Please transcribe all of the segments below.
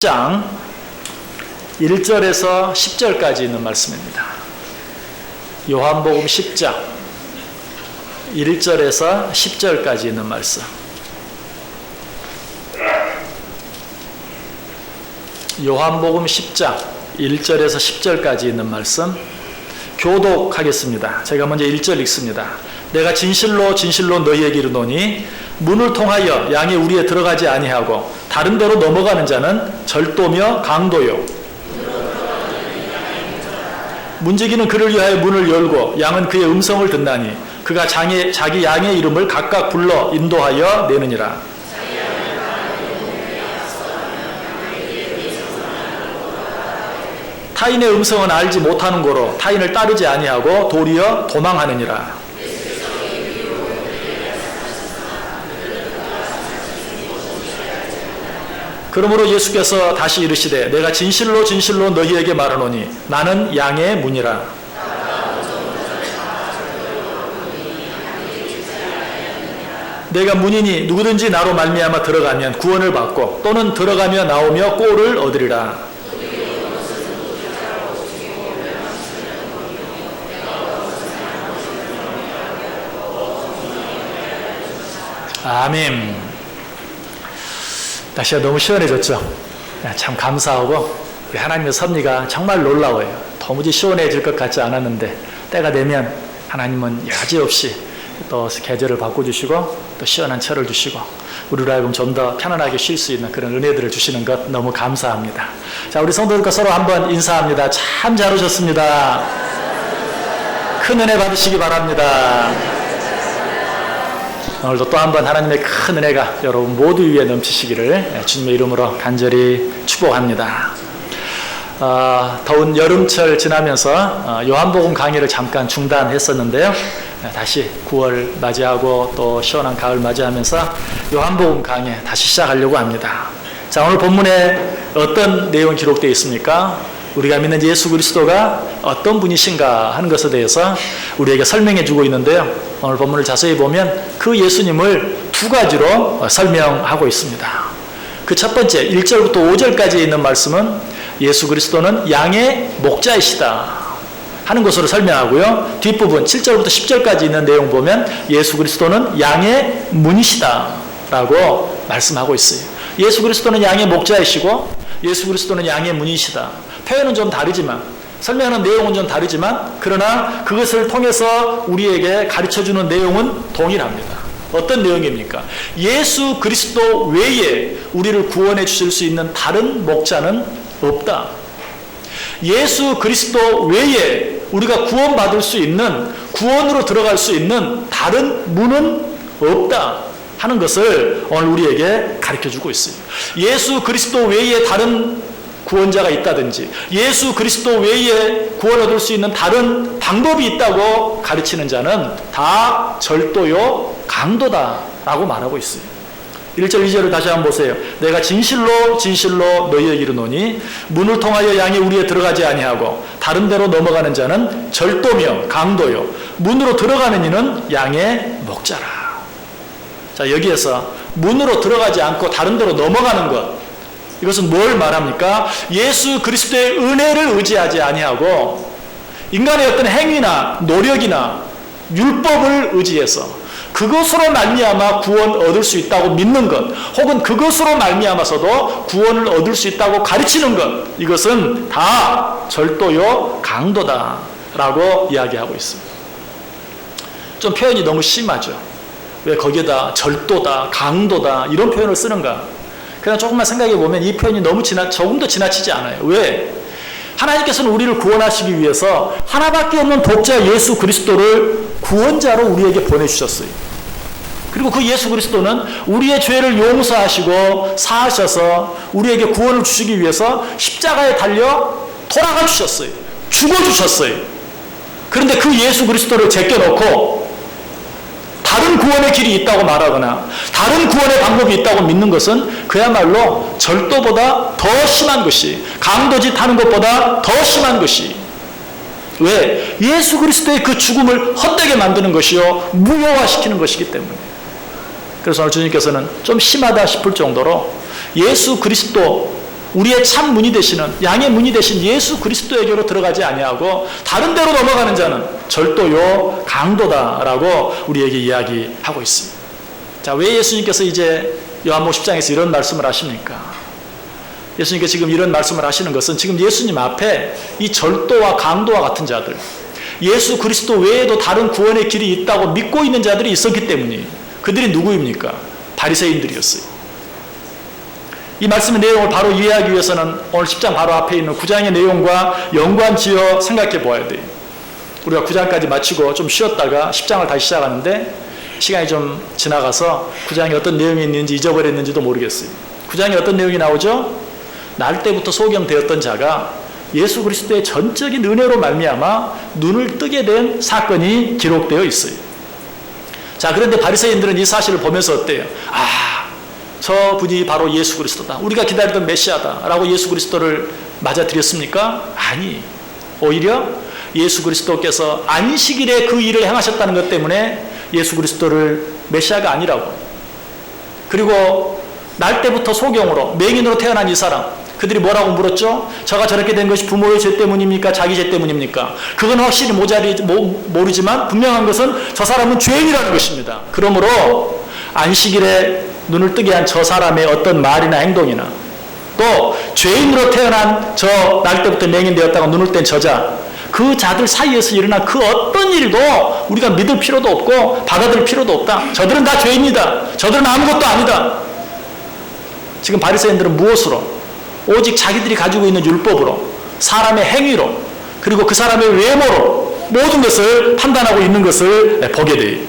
장 1절에서 10절까지 있는 말씀입니다. 요한복음 10장 1절에서 10절까지 있는 말씀. 요한복음 10장 1절에서 10절까지 있는 말씀 교독하겠습니다. 제가 먼저 1절 읽습니다. 내가 진실로 진실로 너희에게 이르노니 문을 통하여 양이 우리에 들어가지 아니하고 다른 데로 넘어가는 자는 절도며 강도요 문지기는 그를 위하여 문을 열고 양은 그의 음성을 듣나니 그가 자기 양의 이름을 각각 불러 인도하여 내느니라. 타인의 음성은 알지 못하는 고로 타인을 따르지 아니하고 도리어 도망하느니라. 그러므로 예수께서 다시 이르시되 내가 진실로 진실로 너희에게 말하노니 나는 양의 문이라. 내가 문이니 누구든지 나로 말미암아 들어가면 구원을 받고 또는 들어가며 나오며 꼴을 얻으리라. 아멘. 날씨가 너무 시원해졌죠. 참 감사하고 우리 하나님의 섭리가 정말 놀라워요. 도무지 시원해질 것 같지 않았는데 때가 되면 하나님은 여지없이 또 계절을 바꿔주시고 또 시원한 철을 주시고 우리로 하여금 좀 더 편안하게 쉴 수 있는 그런 은혜들을 주시는 것 너무 감사합니다. 자, 우리 성도들과 서로 한번 인사합니다. 참 잘 오셨습니다. 큰 은혜 받으시기 바랍니다. 오늘도 또 한 번 하나님의 큰 은혜가 여러분 모두 위에 넘치시기를 주님의 이름으로 간절히 축복합니다. 더운 여름철 지나면서 요한복음 강의를 잠깐 중단했었는데요. 다시 9월 맞이하고 또 시원한 가을 맞이하면서 요한복음 강의 다시 시작하려고 합니다. 자, 오늘 본문에 어떤 내용이 기록되어 있습니까? 우리가 믿는 예수 그리스도가 어떤 분이신가 하는 것에 대해서 우리에게 설명해 주고 있는데요. 오늘 본문을 자세히 보면 그 예수님을 두 가지로 설명하고 있습니다. 그 첫 번째 1절부터 5절까지 있는 말씀은 예수 그리스도는 양의 목자이시다 하는 것으로 설명하고요. 뒷부분 7절부터 10절까지 있는 내용 보면 예수 그리스도는 양의 문이시다 라고 말씀하고 있어요. 예수 그리스도는 양의 목자이시고 예수 그리스도는 양의 문이시다. 표현은 좀 다르지만 설명하는 내용은 좀 다르지만 그러나 그것을 통해서 우리에게 가르쳐주는 내용은 동일합니다. 어떤 내용입니까? 예수 그리스도 외에 우리를 구원해 주실 수 있는 다른 목자는 없다. 예수 그리스도 외에 우리가 구원받을 수 있는 구원으로 들어갈 수 있는 다른 문은 없다 하는 것을 오늘 우리에게 가르쳐주고 있어요. 예수 그리스도 외에 다른 구원자가 있다든지 예수 그리스도 외에 구원 얻을 수 있는 다른 방법이 있다고 가르치는 자는 다 절도요 강도다 라고 말하고 있어요. 1절 2절을 다시 한번 보세요. 내가 진실로 진실로 너희에게 이르노니 문을 통하여 양이 우리에 들어가지 아니하고 다른 데로 넘어가는 자는 절도며 강도요 문으로 들어가는 이는 양의 목자라. 자, 여기에서 문으로 들어가지 않고 다른 데로 넘어가는 것, 이것은 뭘 말합니까? 예수 그리스도의 은혜를 의지하지 아니하고 인간의 어떤 행위나 노력이나 율법을 의지해서 그것으로 말미암아 구원 얻을 수 있다고 믿는 것, 혹은 그것으로 말미암아서도 구원을 얻을 수 있다고 가르치는 것, 이것은 다 절도요 강도다라고 이야기하고 있습니다. 좀 표현이 너무 심하죠. 왜 거기에다 절도다, 강도다 이런 표현을 쓰는가? 그냥 조금만 생각해 보면 이 표현이 너무 조금 더 지나치지 않아요. 왜? 하나님께서는 우리를 구원하시기 위해서 하나밖에 없는 독자 예수 그리스도를 구원자로 우리에게 보내주셨어요. 그리고 그 예수 그리스도는 우리의 죄를 용서하시고 사하셔서 우리에게 구원을 주시기 위해서 십자가에 달려 돌아가 주셨어요. 죽어주셨어요. 그런데 그 예수 그리스도를 제껴놓고 다른 구원의 길이 있다고 말하거나 다른 구원의 방법이 있다고 믿는 것은 그야말로 절도보다 더 심한 것이, 강도짓 하는 것보다 더 심한 것이, 왜? 예수 그리스도의 그 죽음을 헛되게 만드는 것이요 무효화시키는 것이기 때문에. 그래서 오늘 주님께서는 좀 심하다 싶을 정도로 예수 그리스도 우리의 참 문이 되시는 양의 문이 되신 예수 그리스도에게로 들어가지 아니하고 다른 데로 넘어가는 자는 절도요 강도다라고 우리에게 이야기하고 있습니다. 자, 왜 예수님께서 이제 요한복음 10장에서 이런 말씀을 하십니까? 예수님께서 지금 이런 말씀을 하시는 것은 지금 예수님 앞에 이 절도와 강도와 같은 자들, 예수 그리스도 외에도 다른 구원의 길이 있다고 믿고 있는 자들이 있었기 때문이에요. 그들이 누구입니까? 바리새인들이었어요. 이 말씀의 내용을 바로 이해하기 위해서는 오늘 10장 바로 앞에 있는 9장의 내용과 연관지어 생각해 보아야 돼요. 우리가 9장까지 마치고 좀 쉬었다가 10장을 다시 시작하는데 시간이 좀 지나가서 9장에 어떤 내용이 있는지 잊어버렸는지도 모르겠어요. 9장에 어떤 내용이 나오죠? 날 때부터 소경되었던 자가 예수 그리스도의 전적인 은혜로 말미암아 눈을 뜨게 된 사건이 기록되어 있어요. 자, 그런데 바리새인들은 이 사실을 보면서 어때요? 저 분이 바로 예수 그리스도다. 우리가 기다리던 메시아다. 라고 예수 그리스도를 맞아들였습니까? 아니. 오히려 예수 그리스도께서 안식일에 그 일을 행하셨다는 것 때문에 예수 그리스도를 메시아가 아니라고. 그리고 날 때부터 소경으로 맹인으로 태어난 이 사람, 그들이 뭐라고 물었죠? 저가 저렇게 된 것이 부모의 죄 때문입니까? 자기 죄 때문입니까? 그건 확실히 모르지만 분명한 것은 저 사람은 죄인이라는 것입니다. 그러므로 안식일에 눈을 뜨게 한 저 사람의 어떤 말이나 행동이나 또 죄인으로 태어난 저 날 때부터 맹인 되었다가 눈을 뗀 저자, 그 자들 사이에서 일어난 그 어떤 일도 우리가 믿을 필요도 없고 받아들일 필요도 없다. 저들은 다 죄인이다. 저들은 아무것도 아니다. 지금 바리새인들은 무엇으로? 오직 자기들이 가지고 있는 율법으로, 사람의 행위로, 그리고 그 사람의 외모로 모든 것을 판단하고 있는 것을 보게 돼요.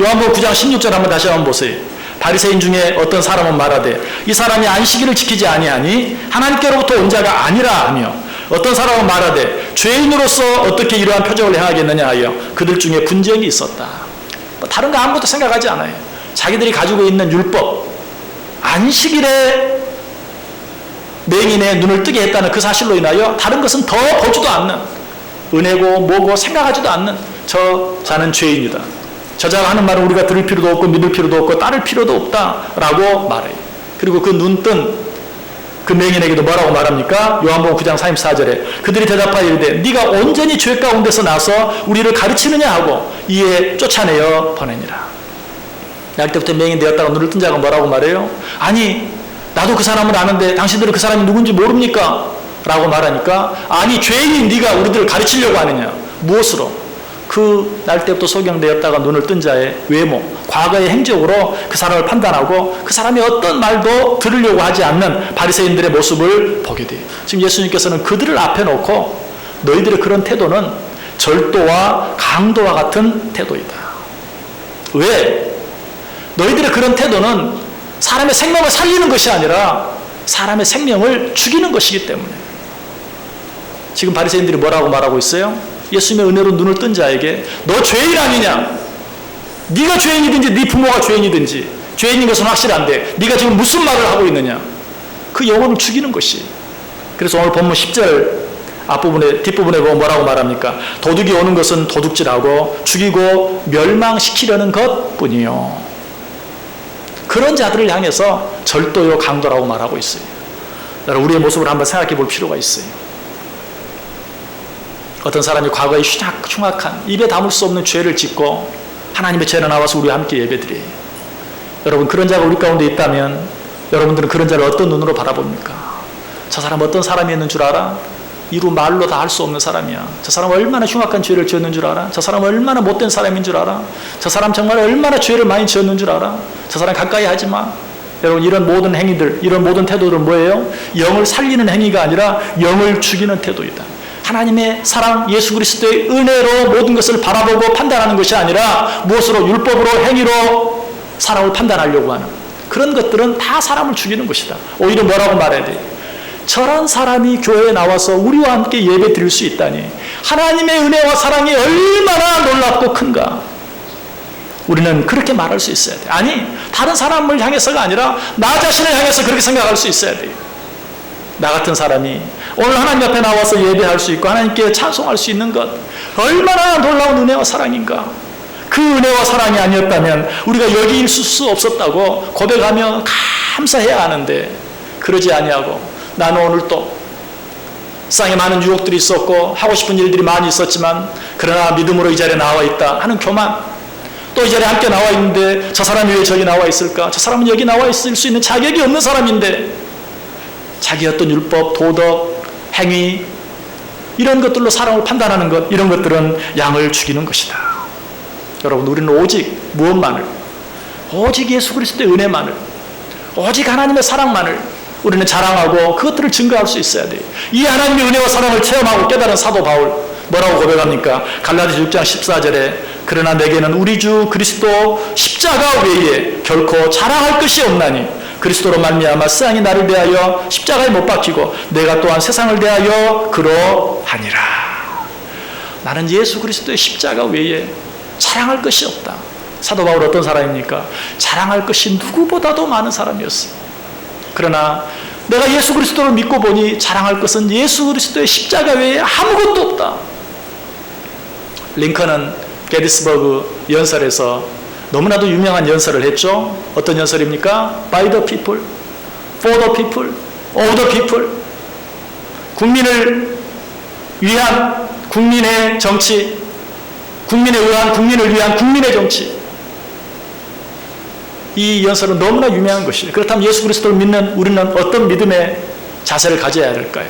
요한복음 9장 16절 한번 다시 한번 보세요. 바리새인 중에 어떤 사람은 말하되 이 사람이 안식일을 지키지 아니하니 하나님께로부터 온 자가 아니라 하며, 어떤 사람은 말하되 죄인으로서 어떻게 이러한 표적을 행하겠느냐 하여 그들 중에 분쟁이 있었다. 다른 거 아무것도 생각하지 않아요. 자기들이 가지고 있는 율법, 안식일에 맹인의 눈을 뜨게 했다는 그 사실로 인하여 다른 것은 더 보지도 않는, 은혜고 뭐고 생각하지도 않는 저 자는 죄인이다. 저자가 하는 말은 우리가 들을 필요도 없고 믿을 필요도 없고 따를 필요도 없다라고 말해요. 그리고 그 눈 뜬 그 맹인에게도 뭐라고 말합니까? 요한복음 9장 34절에 그들이 대답하여 이르되 네가 온전히 죄 가운데서 나서 우리를 가르치느냐 하고 이에 쫓아내어 보내니라. 날 때부터 맹인 되었다가 눈을 뜬 자가 뭐라고 말해요? 아니, 나도 그 사람을 아는데 당신들은 그 사람이 누군지 모릅니까? 라고 말하니까, 아니 죄인인 네가 우리들을 가르치려고 하느냐. 무엇으로? 그 날 때부터 소경되었다가 눈을 뜬 자의 외모, 과거의 행적으로 그 사람을 판단하고 그 사람이 어떤 말도 들으려고 하지 않는 바리새인들의 모습을 보게 돼요. 지금 예수님께서는 그들을 앞에 놓고 너희들의 그런 태도는 절도와 강도와 같은 태도이다. 왜? 너희들의 그런 태도는 사람의 생명을 살리는 것이 아니라 사람의 생명을 죽이는 것이기 때문에. 지금 바리새인들이 뭐라고 말하고 있어요? 예수님의 은혜로 눈을 뜬 자에게 너 죄인 아니냐? 네가 죄인이든지 네 부모가 죄인이든지 죄인인 것은 확실한데 네가 지금 무슨 말을 하고 있느냐? 그 영혼을 죽이는 것이. 그래서 오늘 본문 10절 앞부분에 뒷부분에 보면 뭐라고 말합니까? 도둑이 오는 것은 도둑질하고 죽이고 멸망시키려는 것뿐이요. 그런 자들을 향해서 절도요 강도라고 말하고 있어요. 여러분, 우리의 모습을 한번 생각해 볼 필요가 있어요. 어떤 사람이 과거에 흉악한 입에 담을 수 없는 죄를 짓고 하나님의 죄로 나와서 우리와 함께 예배드려요. 여러분, 그런 자가 우리 가운데 있다면 여러분들은 그런 자를 어떤 눈으로 바라봅니까? 저 사람 어떤 사람이었는 줄 알아? 이루 말로 다 할 수 없는 사람이야. 저 사람 얼마나 흉악한 죄를 지었는 줄 알아? 저 사람 얼마나 못된 사람인 줄 알아? 저 사람 정말 얼마나 죄를 많이 지었는 줄 알아? 저 사람 가까이 하지 마. 여러분, 이런 모든 행위들, 이런 모든 태도들은 뭐예요? 영을 살리는 행위가 아니라 영을 죽이는 태도이다. 하나님의 사랑, 예수 그리스도의 은혜로 모든 것을 바라보고 판단하는 것이 아니라 무엇으로? 율법으로, 행위로 사람을 판단하려고 하는 그런 것들은 다 사람을 죽이는 것이다. 오히려 뭐라고 말해야 돼? 저런 사람이 교회에 나와서 우리와 함께 예배 드릴 수 있다니 하나님의 은혜와 사랑이 얼마나 놀랍고 큰가. 우리는 그렇게 말할 수 있어야 돼. 아니, 다른 사람을 향해서가 아니라 나 자신을 향해서 그렇게 생각할 수 있어야 돼. 나 같은 사람이 오늘 하나님 앞에 나와서 예배할 수 있고 하나님께 찬송할 수 있는 것 얼마나 놀라운 은혜와 사랑인가. 그 은혜와 사랑이 아니었다면 우리가 여기 있을 수 없었다고 고백하며 감사해야 하는데 그러지 아니하고 나는 오늘 또 세상에 많은 유혹들이 있었고 하고 싶은 일들이 많이 있었지만 그러나 믿음으로 이 자리에 나와 있다 하는 교만, 또 이 자리에 함께 나와 있는데 저 사람이 왜 저기 나와 있을까? 저 사람은 여기 나와 있을 수 있는 자격이 없는 사람인데 자기 어떤 율법, 도덕, 행위 이런 것들로 사람을 판단하는 것, 이런 것들은 양을 죽이는 것이다. 여러분, 우리는 오직 무엇만을, 오직 예수 그리스도의 은혜만을, 오직 하나님의 사랑만을 우리는 자랑하고 그것들을 증거할 수 있어야 돼요. 이 하나님의 은혜와 사랑을 체험하고 깨달은 사도 바울 뭐라고 고백합니까? 갈라디아 6장 14절에 그러나 내게는 우리 주 그리스도 십자가 외에 결코 자랑할 것이 없나니 그리스도로 말미암아 세상이 나를 대하여 십자가에 못 박히고 내가 또한 세상을 대하여 그러하니라. 나는 예수 그리스도의 십자가 외에 자랑할 것이 없다. 사도 바울 어떤 사람입니까? 자랑할 것이 누구보다도 많은 사람이었어요. 그러나 내가 예수 그리스도를 믿고 보니 자랑할 것은 예수 그리스도의 십자가 외에 아무것도 없다. 링컨은 게티스버그 연설에서 너무나도 유명한 연설을 했죠. 어떤 연설입니까? By the people, for the people, of the people. 국민을 위한 국민의 정치, 국민에 의한 국민을 위한 국민의 정치. 이 연설은 너무나 유명한 것이에요. 그렇다면 예수 그리스도를 믿는 우리는 어떤 믿음의 자세를 가져야 할까요?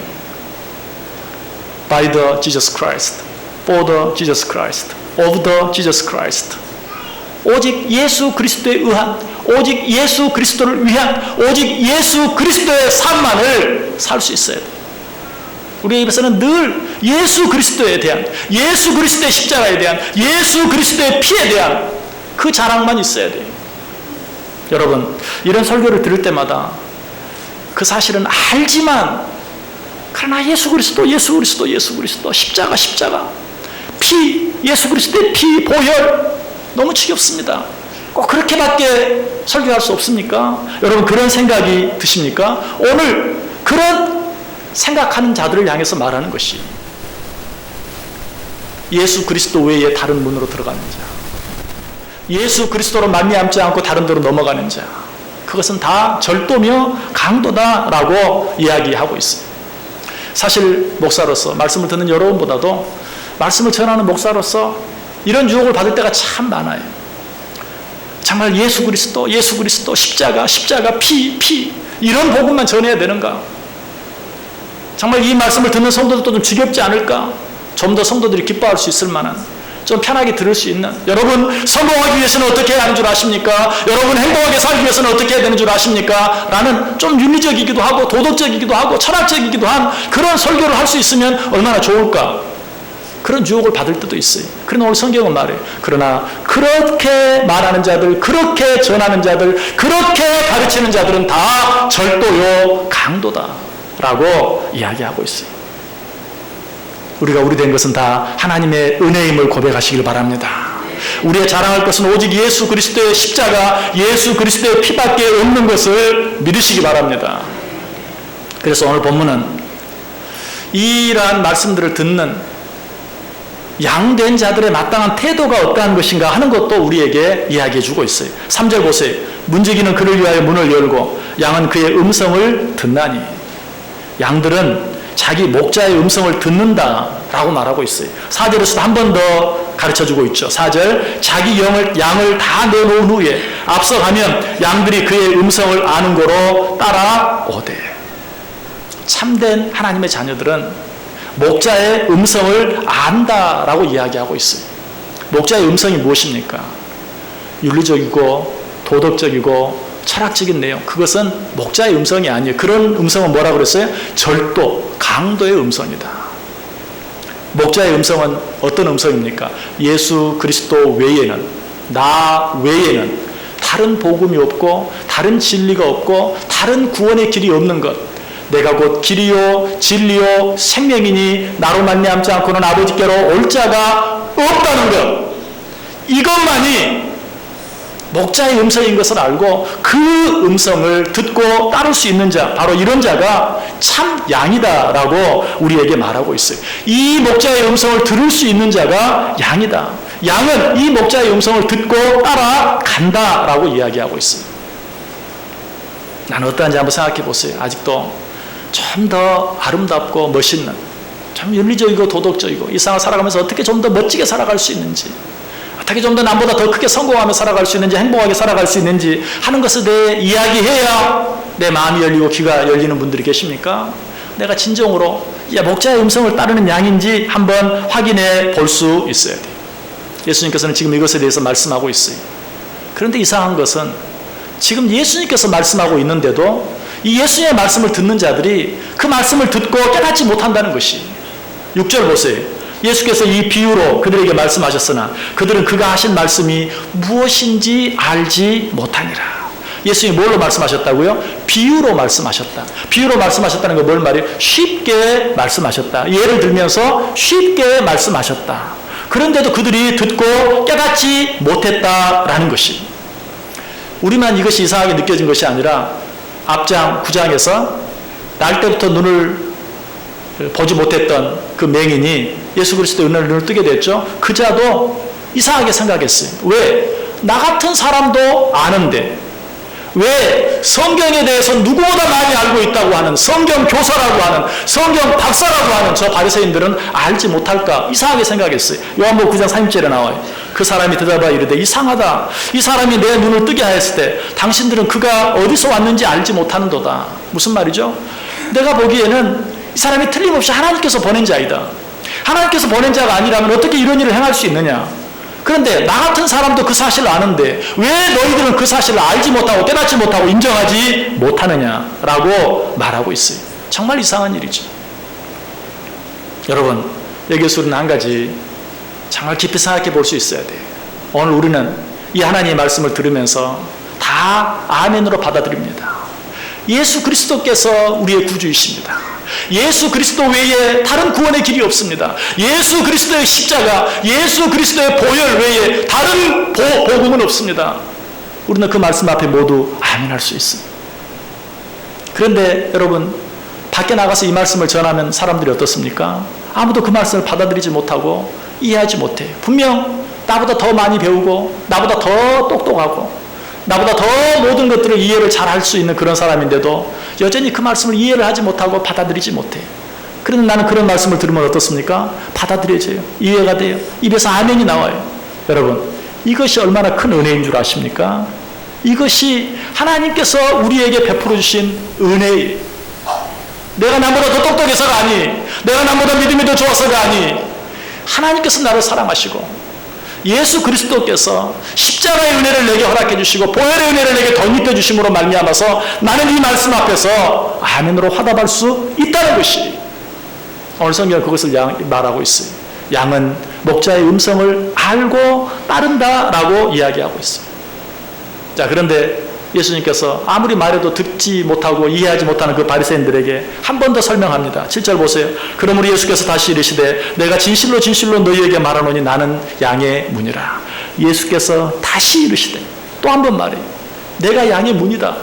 By the Jesus Christ, for the Jesus Christ, of the Jesus Christ. 오직 예수 그리스도에 의한, 오직 예수 그리스도를 위한, 오직 예수 그리스도의 삶만을 살 수 있어야 돼요. 우리의 입에서는 늘 예수 그리스도에 대한, 예수 그리스도의 십자가에 대한, 예수 그리스도의 피에 대한 그 자랑만 있어야 돼요. 여러분, 이런 설교를 들을 때마다 그 사실은 알지만 그러나 예수 그리스도, 예수 그리스도, 예수 그리스도, 십자가, 십자가, 피, 예수 그리스도의 피, 보혈, 너무 지겹습니다. 꼭 그렇게밖에 설교할 수 없습니까? 여러분, 그런 생각이 드십니까? 오늘 그런 생각하는 자들을 향해서 말하는 것이 예수 그리스도 외에 다른 문으로 들어가는 자, 예수 그리스도로 말미암지 않고 다른 데로 넘어가는 자, 그것은 다 절도며 강도다라고 이야기하고 있습니다. 사실 목사로서, 말씀을 듣는 여러분보다도 말씀을 전하는 목사로서 이런 유혹을 받을 때가 참 많아요. 정말 예수 그리스도, 예수 그리스도, 십자가, 십자가, 피 이런 복음만 전해야 되는가? 정말 이 말씀을 듣는 성도들도 좀 지겹지 않을까? 좀 더 성도들이 기뻐할 수 있을 만한, 좀 편하게 들을 수 있는, 여러분 성공하기 위해서는 어떻게 해야 하는 줄 아십니까? 여러분 행복하게 살기 위해서는 어떻게 해야 되는 줄 아십니까? 라는 좀 윤리적이기도 하고 도덕적이기도 하고 철학적이기도 한 그런 설교를 할 수 있으면 얼마나 좋을까? 그런 유혹을 받을 때도 있어요. 그러나 오늘 성경은 말해요. 그러나 그렇게 말하는 자들, 그렇게 전하는 자들, 그렇게 가르치는 자들은 다 절도요 강도다 라고 이야기하고 있어요. 우리가 우리 된 것은 다 하나님의 은혜임을 고백하시길 바랍니다. 우리의 자랑할 것은 오직 예수 그리스도의 십자가, 예수 그리스도의 피밖에 없는 것을 믿으시기 바랍니다. 그래서 오늘 본문은 이러한 말씀들을 듣는 양된 자들의 마땅한 태도가 어떠한 것인가 하는 것도 우리에게 이야기해 주고 있어요. 3절 보세요. 문지기는 그를 위하여 문을 열고 양은 그의 음성을 듣나니. 양들은 자기 목자의 음성을 듣는다라고 말하고 있어요. 4절에서도 한 번 더 가르쳐주고 있죠. 4절, 자기 양을 다 내놓은 후에 앞서가면 양들이 그의 음성을 아는 거로 따라오되. 참된 하나님의 자녀들은 목자의 음성을 안다라고 이야기하고 있어요. 목자의 음성이 무엇입니까? 윤리적이고 도덕적이고 철학적인 내용, 그것은 목자의 음성이 아니에요. 그런 음성은 뭐라고 그랬어요? 절도, 강도의 음성이다. 목자의 음성은 어떤 음성입니까? 예수 그리스도 외에는, 나 외에는 다른 복음이 없고 다른 진리가 없고 다른 구원의 길이 없는 것, 내가 곧 길이요 진리요 생명이니 나로 말미암지 않고는 아버지께로 올 자가 없다는 것, 이것만이 목자의 음성인 것을 알고 그 음성을 듣고 따를 수 있는 자, 바로 이런 자가 참 양이다라고 우리에게 말하고 있어요. 이 목자의 음성을 들을 수 있는 자가 양이다. 양은 이 목자의 음성을 듣고 따라간다라고 이야기하고 있어요. 나는 어떠한지 한번 생각해 보세요. 아직도 좀 더 아름답고 멋있는, 좀 윤리적이고 도덕적이고 이 세상을 살아가면서 어떻게 좀 더 멋지게 살아갈 수 있는지, 어떻게 좀 더 남보다 더 크게 성공하며 살아갈 수 있는지, 행복하게 살아갈 수 있는지 하는 것에 대해 이야기해야 내 마음이 열리고 귀가 열리는 분들이 계십니까? 내가 진정으로 목자의 음성을 따르는 양인지 한번 확인해 볼 수 있어야 돼요. 예수님께서는 지금 이것에 대해서 말씀하고 있어요. 그런데 이상한 것은 지금 예수님께서 말씀하고 있는데도 이 예수님의 말씀을 듣는 자들이 그 말씀을 듣고 깨닫지 못한다는 것이, 6절 보세요. 예수께서 이 비유로 그들에게 말씀하셨으나 그들은 그가 하신 말씀이 무엇인지 알지 못하니라. 예수님이 뭘로 말씀하셨다고요? 비유로 말씀하셨다. 비유로 말씀하셨다는 건 뭘 말이에요? 쉽게 말씀하셨다. 예를 들면서 쉽게 말씀하셨다. 그런데도 그들이 듣고 깨닫지 못했다라는 것이, 우리만 이것이 이상하게 느껴진 것이 아니라 앞장 9장에서 날 때부터 눈을 보지 못했던 그 맹인이 예수 그리스도의 은혜로 눈을 뜨게 됐죠. 그자도 이상하게 생각했어요. 왜? 나 같은 사람도 아는데 왜 성경에 대해서 누구보다 많이 알고 있다고 하는 성경 교사라고 하는 성경 박사라고 하는 저 바리새인들은 알지 못할까 이상하게 생각했어요. 요한복음 9장 30절에 나와요. 그 사람이 대답하여 이르되 이상하다. 이 사람이 내 눈을 뜨게 하였을 때 당신들은 그가 어디서 왔는지 알지 못하는도다. 무슨 말이죠? 내가 보기에는 이 사람이 틀림없이 하나님께서 보낸 자이다. 하나님께서 보낸 자가 아니라면 어떻게 이런 일을 행할 수 있느냐. 그런데 나 같은 사람도 그 사실을 아는데 왜 너희들은 그 사실을 알지 못하고 깨닫지 못하고 인정하지 못하느냐라고 말하고 있어요. 정말 이상한 일이죠. 여러분, 여기에서 우리는 한 가지 정말 깊이 생각해 볼 수 있어야 돼요. 오늘 우리는 이 하나님의 말씀을 들으면서 다 아멘으로 받아들입니다. 예수 그리스도께서 우리의 구주이십니다. 예수 그리스도 외에 다른 구원의 길이 없습니다. 예수 그리스도의 십자가, 예수 그리스도의 보혈 외에 다른 복음은 없습니다. 우리는 그 말씀 앞에 모두 아멘할 수 있습니다. 그런데 여러분, 밖에 나가서 이 말씀을 전하면 사람들이 어떻습니까? 아무도 그 말씀을 받아들이지 못하고 이해하지 못해요. 분명 나보다 더 많이 배우고 나보다 더 똑똑하고 나보다 더 모든 것들을 이해를 잘 할 수 있는 그런 사람인데도 여전히 그 말씀을 이해를 하지 못하고 받아들이지 못해. 그런데 나는 그런 말씀을 들으면 어떻습니까? 받아들여져요. 이해가 돼요. 입에서 아멘이 나와요. 여러분, 이것이 얼마나 큰 은혜인 줄 아십니까? 이것이 하나님께서 우리에게 베풀어 주신 은혜예요. 내가 남보다 더 똑똑해서가 아니, 내가 남보다 믿음이 더 좋아서가 아니, 하나님께서 나를 사랑하시고 예수 그리스도께서 십자가의 은혜를 내게 허락해 주시고 보혈의 은혜를 내게 덧입혀 주심으로 말미암아서 나는 이 말씀 앞에서 아멘으로 화답할 수 있다는 것이, 오늘 성경은 그것을 말하고 있어요. 양은 목자의 음성을 알고 따른다라고 이야기하고 있어요. 자, 그런데 예수님께서 아무리 말해도 듣지 못하고 이해하지 못하는 그 바리새인들에게 한 번 더 설명합니다. 7절 보세요. 그러므로 예수께서 다시 이르시되 내가 진실로 진실로 너희에게 말하노니 나는 양의 문이라. 예수께서 다시 이르시되 또 한 번 말해요. 내가 양의 문이다.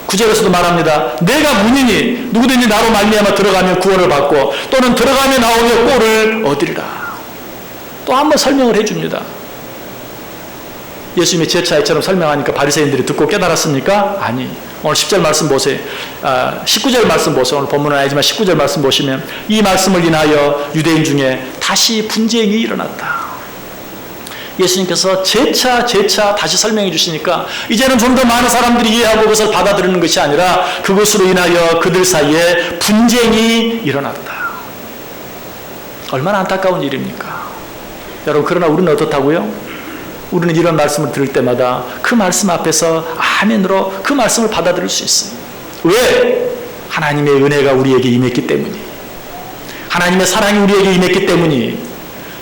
9절에서도 말합니다. 내가 문이니 누구든지 나로 말미암아 들어가면 구원을 받고 또는 들어가며 나오며 꼴을 얻으리라. 또 한 번 설명을 해줍니다. 예수님이 제차이처럼 설명하니까 바리새인들이 듣고 깨달았습니까? 아니. 오늘 10절 말씀 보세요. 19절 말씀 보세요. 오늘 본문은 아니지만 19절 말씀 보시면 이 말씀을 인하여 유대인 중에 다시 분쟁이 일어났다. 예수님께서 재차 다시 설명해 주시니까 이제는 좀 더 많은 사람들이 이해하고 그것을 받아들이는 것이 아니라 그것으로 인하여 그들 사이에 분쟁이 일어났다. 얼마나 안타까운 일입니까? 여러분, 그러나 우리는 어떻다고요? 우리는 이런 말씀을 들을 때마다 그 말씀 앞에서 아멘으로 그 말씀을 받아들일 수 있어요. 왜? 하나님의 은혜가 우리에게 임했기 때문이, 하나님의 사랑이 우리에게 임했기 때문이.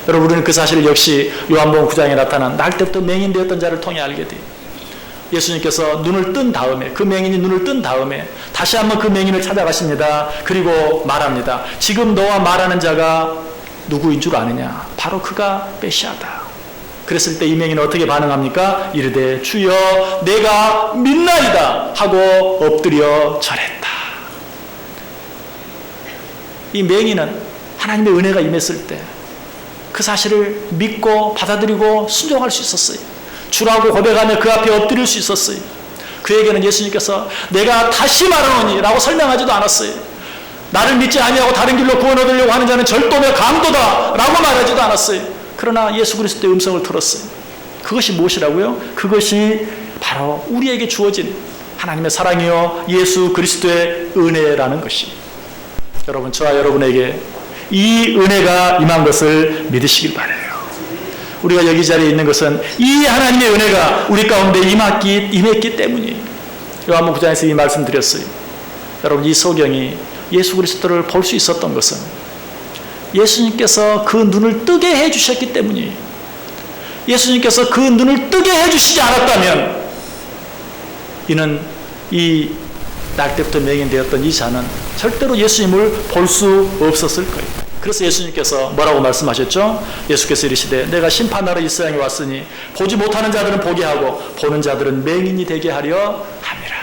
여러분, 우리는 그 사실을 역시 요한복음 9장에 나타난 날 때부터 맹인되었던 자를 통해 알게 돼요. 예수님께서 눈을 뜬 다음에, 그 맹인이 눈을 뜬 다음에 다시 한번 그 맹인을 찾아가십니다. 그리고 말합니다. 지금 너와 말하는 자가 누구인 줄 아느냐? 바로 그가 메시아다. 그랬을 때 이 맹인은 어떻게 반응합니까? 이르되 주여 내가 믿나이다 하고 엎드려 절했다. 이 맹인은 하나님의 은혜가 임했을 때 그 사실을 믿고 받아들이고 순종할 수 있었어요. 주라고 고백하며 그 앞에 엎드릴 수 있었어요. 그에게는 예수님께서 내가 다시 말하노니 라고 설명하지도 않았어요. 나를 믿지 아니하고 다른 길로 구원 얻으려고 하는 자는 절도며 강도다 라고 말하지도 않았어요. 그러나 예수 그리스도의 음성을 들었어요. 그것이 무엇이라고요? 그것이 바로 우리에게 주어진 하나님의 사랑이요 예수 그리스도의 은혜라는 것이. 여러분, 저와 여러분에게 이 은혜가 임한 것을 믿으시길 바라요. 우리가 여기 자리에 있는 것은 이 하나님의 은혜가 우리 가운데 임했기 때문이에요. 요한복음 9장에서 이 말씀 드렸어요. 여러분, 이 소경이 예수 그리스도를 볼 수 있었던 것은 예수님께서 그 눈을 뜨게 해주셨기 때문이에요. 예수님께서 그 눈을 뜨게 해주시지 않았다면 이는 이 날 때부터 맹인되었던 이 자는 절대로 예수님을 볼 수 없었을 거예요. 그래서 예수님께서 뭐라고 말씀하셨죠? 예수께서 이르시되 내가 심판하러 이 세상에 왔으니 보지 못하는 자들은 보게 하고 보는 자들은 맹인이 되게 하려 함이라.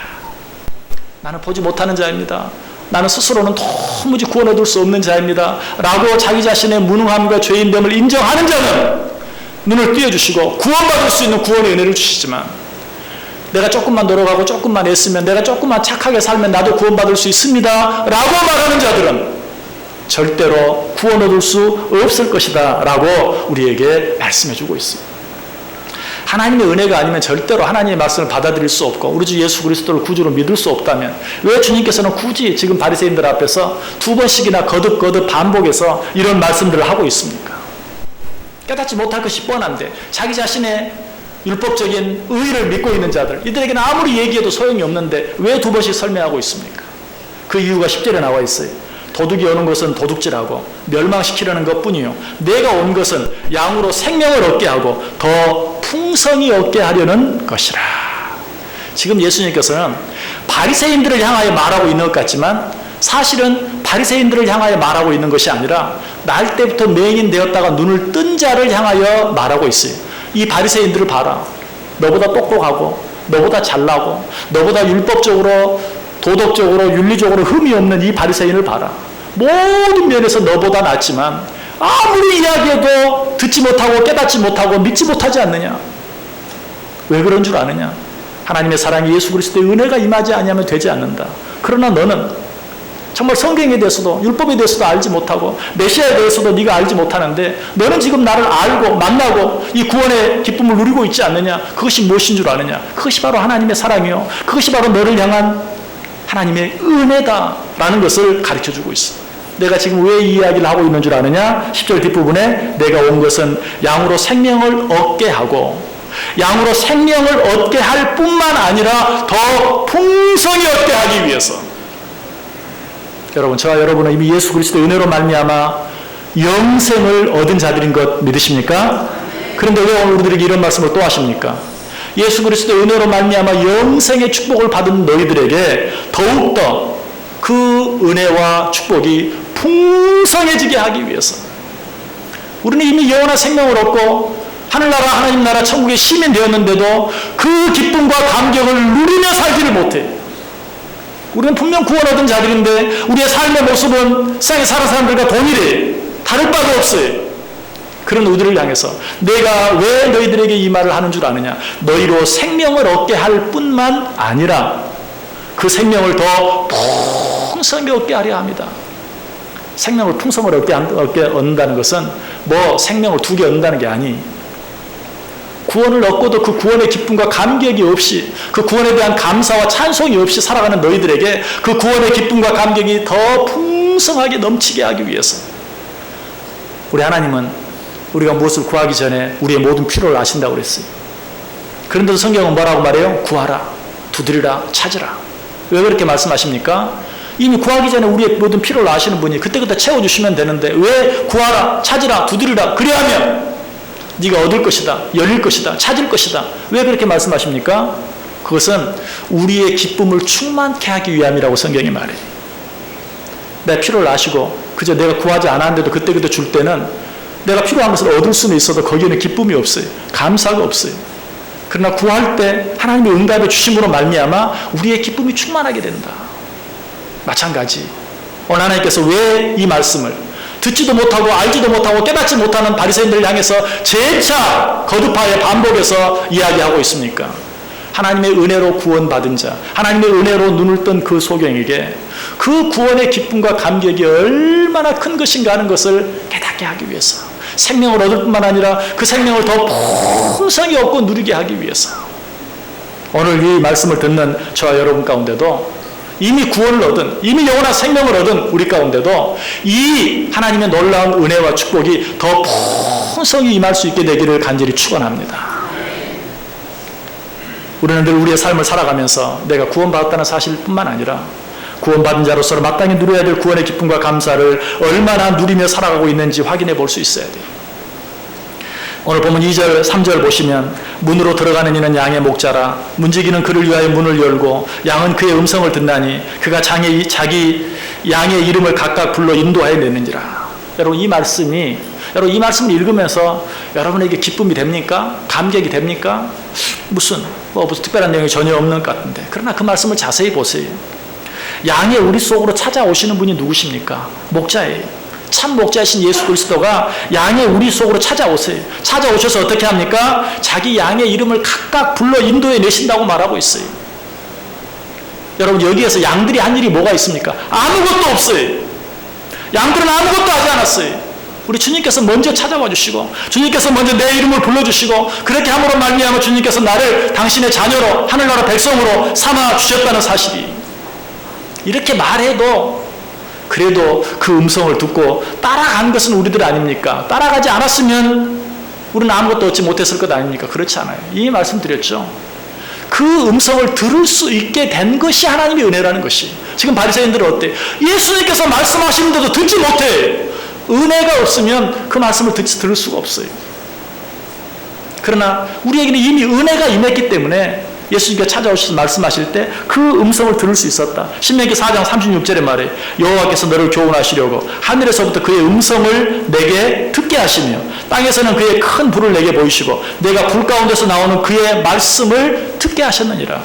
나는 보지 못하는 자입니다. 나는 스스로는 도무지 구원 얻을 수 없는 자입니다 라고 자기 자신의 무능함과 죄인됨을 인정하는 자는 눈을 띄워주시고 구원받을 수 있는 구원의 은혜를 주시지만, 내가 조금만 노력하고 조금만 애쓰면, 내가 조금만 착하게 살면 나도 구원받을 수 있습니다 라고 말하는 자들은 절대로 구원 얻을 수 없을 것이다 라고 우리에게 말씀해 주고 있습니다. 하나님의 은혜가 아니면 절대로 하나님의 말씀을 받아들일 수 없고 우리 주 예수 그리스도를 구주로 믿을 수 없다면 왜 주님께서는 굳이 지금 바리새인들 앞에서 2번씩이나 거듭 반복해서 이런 말씀들을 하고 있습니까? 깨닫지 못할 것이 뻔한데 자기 자신의 율법적인 의의를 믿고 있는 자들, 이들에게는 아무리 얘기해도 소용이 없는데 왜 2번씩 설명하고 있습니까? 그 이유가 10절에 나와 있어요. 도둑이 오는 것은 도둑질하고 멸망시키려는 것뿐이요 내가 온 것은 양으로 생명을 얻게 하고 더 풍성히 얻게 하려는 것이라. 지금 예수님께서는 바리새인들을 향하여 말하고 있는 것 같지만 사실은 바리새인들을 향하여 말하고 있는 것이 아니라 날 때부터 맹인 되었다가 눈을 뜬 자를 향하여 말하고 있어요. 이 바리새인들을 봐라. 너보다 똑똑하고 너보다 잘나고 너보다 율법적으로 도덕적으로 윤리적으로 흠이 없는 이 바리새인을 봐라. 모든 면에서 너보다 낫지만 아무리 이야기해도 듣지 못하고 깨닫지 못하고 믿지 못하지 않느냐. 왜 그런 줄 아느냐. 하나님의 사랑이 예수 그리스도의 은혜가 임하지 아니하면 되지 않는다. 그러나 너는 정말 성경에 대해서도 율법에 대해서도 알지 못하고 메시아에 대해서도 네가 알지 못하는데 너는 지금 나를 알고 만나고 이 구원의 기쁨을 누리고 있지 않느냐. 그것이 무엇인 줄 아느냐. 그것이 바로 하나님의 사랑이요 그것이 바로 너를 향한 하나님의 은혜다라는 것을 가르쳐주고 있어. 내가 지금 왜 이 이야기를 하고 있는 줄 아느냐. 10절 뒷부분에 내가 온 것은 양으로 생명을 얻게 하고 양으로 생명을 얻게 할 뿐만 아니라 더 풍성히 얻게 하기 위해서. 여러분, 저와 여러분은 이미 예수 그리스도의 은혜로 말미암아 영생을 얻은 자들인 것 믿으십니까? 그런데 왜 오늘 우리들에게 이런 말씀을 또 하십니까? 예수 그리스도의 은혜로 말미암아 영생의 축복을 받은 너희들에게 더욱더 그 은혜와 축복이 풍성해지게 하기 위해서. 우리는 이미 영원한 생명을 얻고 하늘나라 하나님 나라 천국의 시민 되었는데도 그 기쁨과 감격을 누리며 살지를 못해. 우리는 분명 구원 얻은 자들인데 우리의 삶의 모습은 세상에 사는 사람들과 동일해. 다를 바가 없어요. 그런 우리들을 향해서 내가 왜 너희들에게 이 말을 하는 줄 아느냐. 너희로 생명을 얻게 할 뿐만 아니라 그 생명을 더 풍성히 얻게 하려 합니다. 생명을 풍성을 얻게 얻는다는 것은 뭐 생명을 2개 얻는다는 게 아니. 구원을 얻고도 그 구원의 기쁨과 감격이 없이 그 구원에 대한 감사와 찬송이 없이 살아가는 너희들에게 그 구원의 기쁨과 감격이 더 풍성하게 넘치게 하기 위해서. 우리 하나님은 우리가 무엇을 구하기 전에 우리의 모든 필요를 아신다고 그랬어요. 그런데도 성경은 뭐라고 말해요? 구하라, 두드리라, 찾으라. 왜 그렇게 말씀하십니까? 이미 구하기 전에 우리의 모든 필요를 아시는 분이 그때그때 채워주시면 되는데 왜 구하라, 찾으라, 두드리라. 그래야면 네가 얻을 것이다, 열릴 것이다, 찾을 것이다. 왜 그렇게 말씀하십니까? 그것은 우리의 기쁨을 충만케 하기 위함이라고 성경이 말해요. 내 필요를 아시고 그저 내가 구하지 않았는데도 그때그때 줄 때는 내가 필요한 것을 얻을 수는 있어도 거기에는 기쁨이 없어요. 감사가 없어요. 그러나 구할 때 하나님의 응답해 주심으로 말미암아 우리의 기쁨이 충만하게 된다. 마찬가지 오늘 하나님께서 왜 이 말씀을 듣지도 못하고 알지도 못하고 깨닫지 못하는 바리새인들을 향해서 재차 거듭하여 반복해서 이야기하고 있습니까? 하나님의 은혜로 구원받은 자, 하나님의 은혜로 눈을 뜬 그 소경에게 그 구원의 기쁨과 감격이 얼마나 큰 것인가 하는 것을 깨닫게 하기 위해서, 생명을 얻을 뿐만 아니라 그 생명을 더 풍성히 얻고 누리게 하기 위해서, 오늘 이 말씀을 듣는 저와 여러분 가운데도 이미 구원을 얻은, 이미 영원한 생명을 얻은 우리 가운데도 이 하나님의 놀라운 은혜와 축복이 더 풍성히 임할 수 있게 되기를 간절히 축원합니다. 우리는 늘 우리의 삶을 살아가면서 내가 구원받았다는 사실뿐만 아니라 구원받은 자로서 마땅히 누려야 될 구원의 기쁨과 감사를 얼마나 누리며 살아가고 있는지 확인해 볼 수 있어야 돼요. 오늘 보면 2절, 3절 보시면 문으로 들어가는 이는 양의 목자라 문지기는 그를 위하여 문을 열고 양은 그의 음성을 듣나니 그가 자기 양의 이름을 각각 불러 인도하여 내는지라. 여러분 이 말씀을 읽으면서 여러분에게 기쁨이 됩니까? 감격이 됩니까? 무슨 특별한 내용이 전혀 없는 것 같은데, 그러나 그 말씀을 자세히 보세요. 양의 우리 속으로 찾아오시는 분이 누구십니까? 목자예요. 참 목자이신 예수 그리스도가 양의 우리 속으로 찾아오세요. 찾아오셔서 어떻게 합니까? 자기 양의 이름을 각각 불러 인도해 내신다고 말하고 있어요. 여러분 여기에서 양들이 한 일이 뭐가 있습니까? 아무것도 없어요. 양들은 아무것도 하지 않았어요. 우리 주님께서 먼저 찾아와 주시고 주님께서 먼저 내 이름을 불러주시고 그렇게 함으로 말미암아 주님께서 나를 당신의 자녀로 하늘나라 백성으로 삼아 주셨다는 사실이, 이렇게 말해도 그래도 그 음성을 듣고 따라간 것은 우리들 아닙니까? 따라가지 않았으면 우리는 아무것도 얻지 못했을 것 아닙니까? 그렇지 않아요. 이 말씀드렸죠. 그 음성을 들을 수 있게 된 것이 하나님의 은혜라는 것이. 지금 바리새인들은 어때? 예수님께서 말씀하시는데도 듣지 못해. 은혜가 없으면 그 말씀을 들을 수가 없어요. 그러나 우리에게는 이미 은혜가 임했기 때문에 예수님께서 찾아오셔서 말씀하실 때 그 음성을 들을 수 있었다. 신명기 4장 36절에 말해 여호와께서 너를 교훈하시려고 하늘에서부터 그의 음성을 내게 듣게 하시며 땅에서는 그의 큰 불을 내게 보이시고 내가 불 가운데서 나오는 그의 말씀을 듣게 하셨느니라.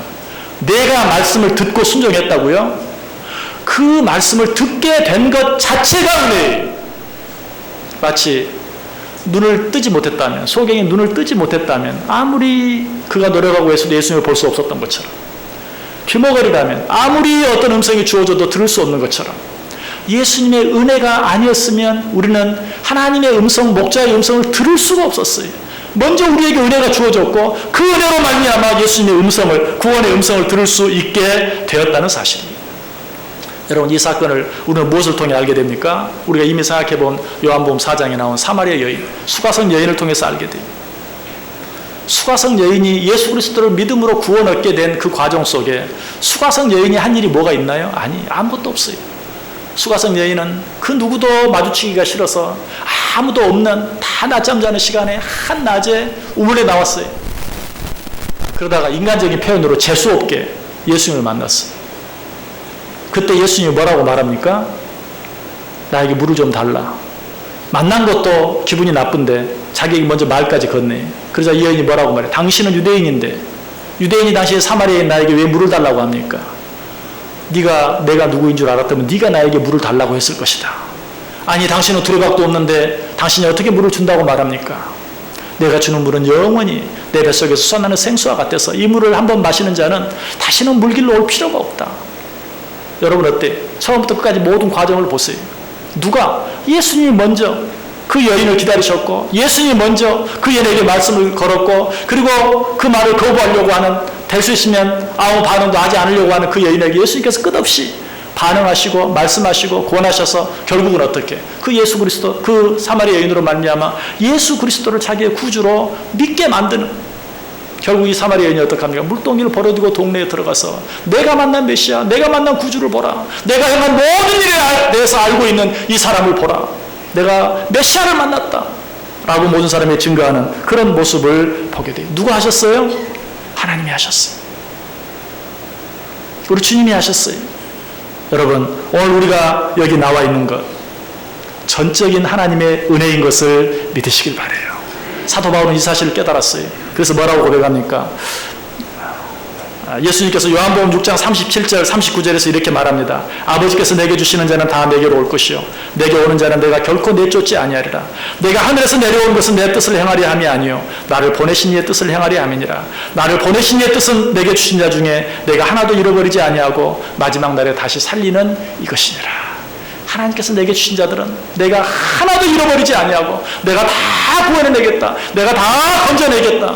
내가 말씀을 듣고 순종했다고요? 그 말씀을 듣게 된 것 자체가 은혜예요. 마치 눈을 뜨지 못했다면, 소경이 눈을 뜨지 못했다면 아무리 그가 노력하고 해서도 예수님을 볼 수 없었던 것처럼, 귀머거리라면 아무리 어떤 음성이 주어져도 들을 수 없는 것처럼, 예수님의 은혜가 아니었으면 우리는 하나님의 음성, 목자의 음성을 들을 수가 없었어요. 먼저 우리에게 은혜가 주어졌고 그 은혜로 말미암아 예수님의 음성을, 구원의 음성을 들을 수 있게 되었다는 사실입니다. 여러분 이 사건을 우리는 무엇을 통해 알게 됩니까? 우리가 이미 생각해본 요한복음 4장에 나온 사마리아 여인, 수가성 여인을 통해서 알게 돼요. 수가성 여인이 예수 그리스도를 믿음으로 구원 얻게 된 그 과정 속에 수가성 여인이 한 일이 뭐가 있나요? 아니, 아무것도 없어요. 수가성 여인은 그 누구도 마주치기가 싫어서 아무도 없는 다 낮잠 자는 시간에 한낮에 우물에 나왔어요. 그러다가 인간적인 표현으로 재수없게 예수님을 만났어요. 그때 예수님이 뭐라고 말합니까? 나에게 물을 좀 달라. 만난 것도 기분이 나쁜데 자기에게 먼저 말까지 건네. 그러자 이 여인이 뭐라고 말해? 당신은 유대인인데 유대인이 당신의 사마리아인 나에게 왜 물을 달라고 합니까? 네가 내가 누구인 줄 알았다면 네가 나에게 물을 달라고 했을 것이다. 아니 당신은 두레박도 없는데 당신이 어떻게 물을 준다고 말합니까? 내가 주는 물은 영원히 내 뱃속에서 솟아나는 생수와 같아서 이 물을 한번 마시는 자는 다시는 물길로 올 필요가 없다. 여러분 어때? 처음부터 끝까지 모든 과정을 보세요. 누가? 예수님이 먼저 그 여인을 기다리셨고 예수님이 먼저 그 여인에게 말씀을 걸었고 그리고 그 말을 거부하려고 하는, 될 수 있으면 아무 반응도 하지 않으려고 하는 그 여인에게 예수님께서 끝없이 반응하시고 말씀하시고 구원하셔서 결국은 어떻게? 그 예수 그리스도, 그 사마리아 여인으로 말미암아 예수 그리스도를 자기의 구주로 믿게 만드는, 결국 이 사마리아 여인이 어떡합니까? 물동이를 버려두고 동네에 들어가서 내가 만난 메시아, 내가 만난 구주를 보라. 내가 행한 모든 일에 대해서 알고 있는 이 사람을 보라. 내가 메시아를 만났다. 라고 모든 사람이 증거하는 그런 모습을 보게 돼요. 누가 하셨어요? 하나님이 하셨어요. 우리 주님이 하셨어요. 여러분 오늘 우리가 여기 나와 있는 것 전적인 하나님의 은혜인 것을 믿으시길 바라요. 사도 바울은 이 사실을 깨달았어요. 그래서 뭐라고 고백합니까? 예수님께서 요한복음 6장 37절 39절에서 이렇게 말합니다. 아버지께서 내게 주시는 자는 다 내게로 올 것이요 내게 오는 자는 내가 결코 내쫓지 아니하리라. 내가 하늘에서 내려온 것은 내 뜻을 행하려 함이 아니요 나를 보내신 이의 뜻을 행하려 함이니라. 나를 보내신 이의 뜻은 내게 주신 자 중에 내가 하나도 잃어버리지 아니하고 마지막 날에 다시 살리는 이것이니라. 하나님께서 내게 주신 자들은 내가 하나도 잃어버리지 아니하고 내가 다 구원해내겠다. 내가 다 건져내겠다.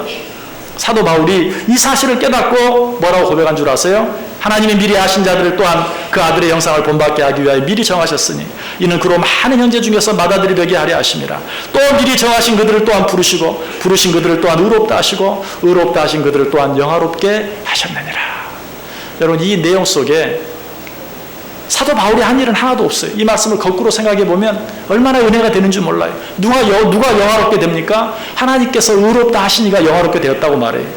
사도 바울이 이 사실을 깨닫고 뭐라고 고백한 줄 아세요? 하나님이 미리 아신 자들을 또한 그 아들의 영상을 본받게 하기 위하여 미리 정하셨으니 이는 그로 많은 형제 중에서 맏아들이 되게 하려 하심이라. 또 미리 정하신 그들을 또한 부르시고 부르신 그들을 또한 의롭다 하시고 의롭다 하신 그들을 또한 영화롭게 하셨느니라. 여러분 이 내용 속에 사도 바울이 한 일은 하나도 없어요. 이 말씀을 거꾸로 생각해 보면 얼마나 은혜가 되는 줄 몰라요. 누가 영화롭게 됩니까? 하나님께서 의롭다 하시니까 영화롭게 되었다고 말해요.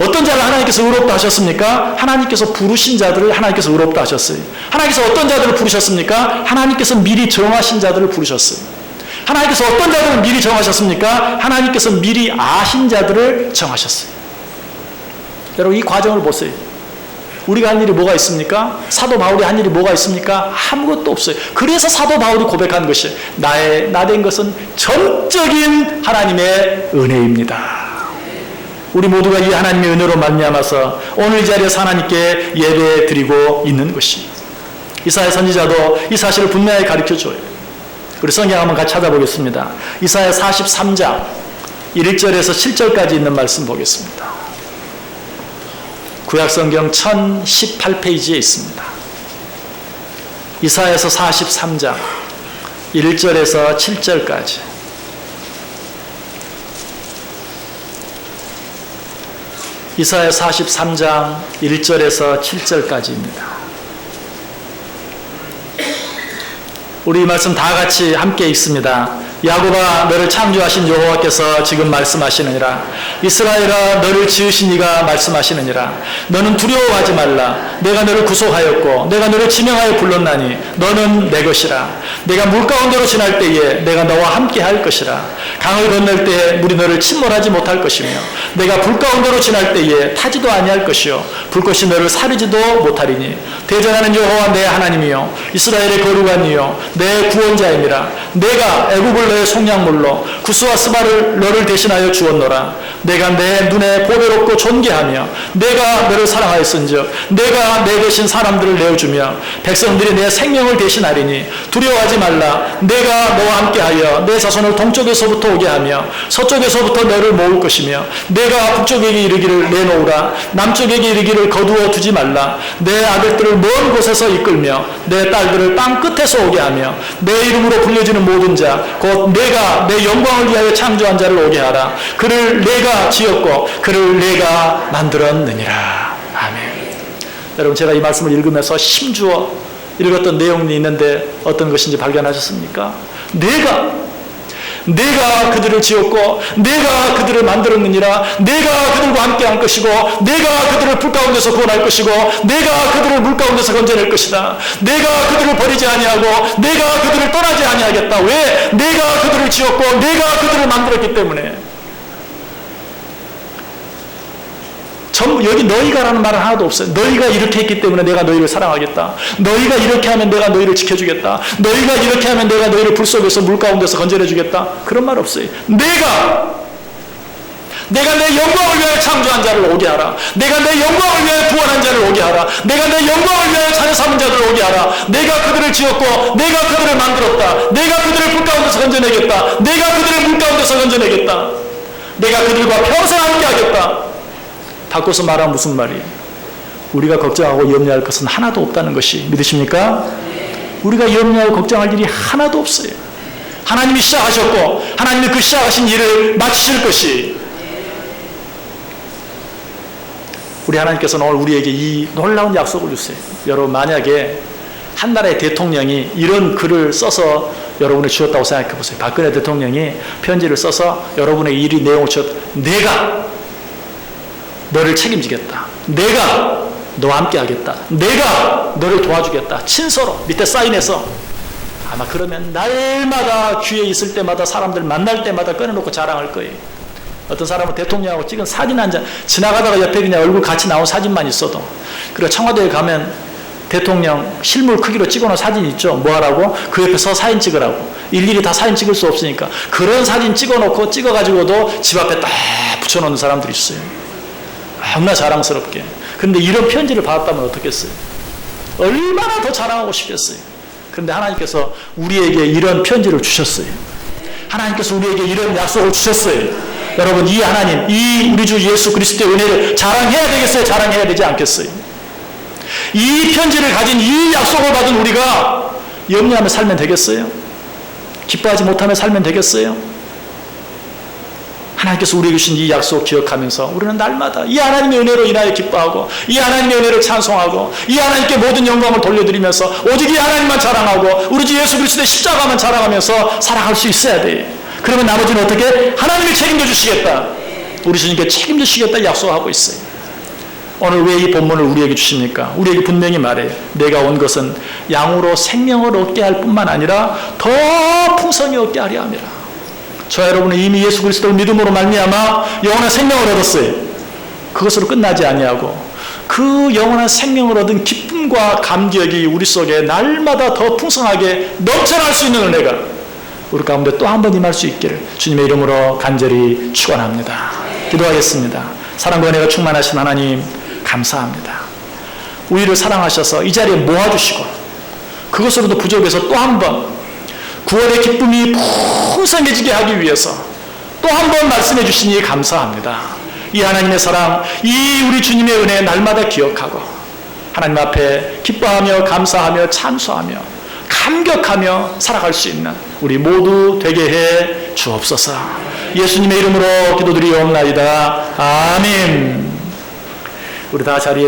어떤 자를 하나님께서 의롭다 하셨습니까? 하나님께서 부르신 자들을 하나님께서 의롭다 하셨어요. 하나님께서 어떤 자들을 부르셨습니까? 하나님께서 미리 정하신 자들을 부르셨어요. 하나님께서 어떤 자들을 미리 정하셨습니까? 하나님께서 미리 아신 자들을 정하셨어요. 여러분 이 과정을 보세요. 우리가 한 일이 뭐가 있습니까? 사도 바울이 한 일이 뭐가 있습니까? 아무것도 없어요. 그래서 사도 바울이 고백한 것이 나 된 것은 전적인 하나님의 은혜입니다. 우리 모두가 이 하나님의 은혜로 말미암아서 오늘 이 자리에서 하나님께 예배 드리고 있는 것입니다. 이사야 선지자도 이 사실을 분명히 가르쳐줘요. 우리 성경 한번 같이 찾아보겠습니다. 이사야 43장 1절에서 7절까지 있는 말씀 보겠습니다. 구약성경 1018페이지에 있습니다. 이사야서 43장 1절에서 7절까지. 이사야 43장 1절에서 7절까지입니다. 우리 이 말씀 다 같이 함께 읽습니다. 야곱아 너를 창조하신 여호와께서 지금 말씀하시느니라. 이스라엘아 너를 지으신 이가 말씀하시느니라. 너는 두려워하지 말라. 내가 너를 구속하였고 내가 너를 지명하여 불렀나니 너는 내 것이라. 내가 물 가운데로 지날 때에 내가 너와 함께 할 것이라. 강을 건널 때에 물이 너를 침몰하지 못할 것이며 내가 불 가운데로 지날 때에 타지도 아니할 것이요 불꽃이 너를 사르지도 못하리니 대전하는 여호와 내 하나님이요 이스라엘의 거룩한이요 내 구원자임이라. 내가 애굽을 너의 속량물로 구스와 스바를 너를 대신하여 주었노라. 내가 내 눈에 보배롭고 존귀하며 내가 너를 사랑하였은즉 내가 내 대신 사람들을 내어주며 백성들이 내 생명을 대신하리니 두려워하지 말라. 내가 너와 함께하여 내 자손을 동쪽에서부터 오게 하며 서쪽에서부터 너를 모을 것이며 내가 북쪽에게 이르기를 내놓으라. 남쪽에게 이르기를 거두어 두지 말라. 내 아들들을 먼 곳에서 이끌며 내 딸들을 땅 끝에서 오게 하며 내 이름으로 불려지는 모든 자 곧 내가 내 영광을 위하여 창조한 자를 오게 하라. 그를 내가 지었고 그를 내가 만들었느니라. 아멘. 여러분 제가 이 말씀을 읽으면서 힘주어 읽었던 내용이 있는데 어떤 것인지 발견하셨습니까? 내가 그들을 지었고 내가 그들을 만들었느니라. 내가 그들과 함께 할 것이고 내가 그들을 불 가운데서 구원할 것이고 내가 그들을 물 가운데서 건져낼 것이다. 내가 그들을 버리지 아니하고 내가 그들을 떠나지 아니하겠다. 왜? 내가 그들을 지었고 내가 그들을 만들었기 때문에. 여기 너희가라는 말은 하나도 없어요. 너희가 이렇게 했기 때문에 내가 너희를 사랑하겠다. 너희가 이렇게 하면 내가 너희를 지켜주겠다. 너희가 이렇게 하면 내가 너희를 불 속에서 물 가운데서 건져내주겠다. 그런 말 없어요. 내가 내 영광을 위하여 창조한 자를 오게 하라. 내가 내 영광을 위하여 구원한 자를 오게 하라. 내가 내 영광을 위하여 자녀 삼은 자들을 오게 하라. 내가 그들을 지었고 내가 그들을 만들었다. 내가 그들을 불 가운데서 건져내겠다. 내가 그들을 물 가운데서 건져내겠다. 내가 그들과 평생 함께 하겠다. 바꿔서 말하면 무슨 말이에요? 우리가 걱정하고 염려할 것은 하나도 없다는 것이 믿으십니까? 우리가 염려하고 걱정할 일이 하나도 없어요. 하나님이 시작하셨고 하나님이 그 시작하신 일을 마치실 것이. 우리 하나님께서는 오늘 우리에게 이 놀라운 약속을 주세요. 여러분 만약에 한 나라의 대통령이 이런 글을 써서 여러분이 주었다고 생각해 보세요. 박근혜 대통령이 편지를 써서 여러분의 일이 내용을 주었다. 내가 너를 책임지겠다. 내가 너와 함께 하겠다. 내가 너를 도와주겠다. 친서로 밑에 사인해서 아마 그러면 날마다 귀에 있을 때마다 사람들 만날 때마다 꺼내놓고 자랑할 거예요. 어떤 사람은 대통령하고 찍은 사진 한 장, 지나가다가 옆에 그냥 얼굴 같이 나온 사진만 있어도, 그리고 청와대에 가면 대통령 실물 크기로 찍어놓은 사진 있죠. 뭐 하라고? 그 옆에 서 사진 찍으라고. 일일이 다 사진 찍을 수 없으니까 그런 사진 찍어놓고 찍어가지고도 집 앞에 딱 붙여놓는 사람들이 있어요. 너무나 자랑스럽게. 그런데 이런 편지를 받았다면 어떻겠어요? 얼마나 더 자랑하고 싶겠어요. 그런데 하나님께서 우리에게 이런 편지를 주셨어요. 하나님께서 우리에게 이런 약속을 주셨어요. 여러분, 이 하나님, 이 우리 주 예수 그리스도의 은혜를 자랑해야 되겠어요? 자랑해야 되지 않겠어요? 이 편지를 가진, 이 약속을 받은 우리가 염려하며 살면 되겠어요? 기뻐하지 못하며 살면 되겠어요? 하나님께서 우리에게 주신 이 약속 기억하면서 우리는 날마다 이 하나님의 은혜로 인하여 기뻐하고, 이 하나님의 은혜를 찬송하고, 이 하나님께 모든 영광을 돌려드리면서 오직 이 하나님만 자랑하고 우리 주 예수 그리스도의 십자가만 자랑하면서 살아갈 수 있어야 돼요. 그러면 나머지는 어떻게? 하나님이 책임져 주시겠다, 우리 주님께 책임져 주시겠다 약속하고 있어요. 오늘 왜 이 본문을 우리에게 주십니까? 우리에게 분명히 말해요. 내가 온 것은 양으로 생명을 얻게 할 뿐만 아니라 더 풍성히 얻게 하려 함이라. 저와 여러분은 이미 예수 그리스도를 믿음으로 말미암아 영원한 생명을 얻었어요. 그것으로 끝나지 아니하고 그 영원한 생명을 얻은 기쁨과 감격이 우리 속에 날마다 더 풍성하게 넘쳐날 수 있는 은혜가 우리 가운데 또 한 번 임할 수 있기를 주님의 이름으로 간절히 축원합니다. 기도하겠습니다. 사랑과 은혜가 충만하신 하나님, 감사합니다. 우리를 사랑하셔서 이 자리에 모아주시고 그것으로도 부족해서 또 한 번 구원의 기쁨이 풍성해지게 하기 위해서 또 한 번 말씀해 주시니 감사합니다. 이 하나님의 사랑, 이 우리 주님의 은혜 날마다 기억하고 하나님 앞에 기뻐하며 감사하며 찬송하며 감격하며 살아갈 수 있는 우리 모두 되게 해 주옵소서. 예수님의 이름으로 기도드리옵나이다. 아멘. 우리 다 자리에서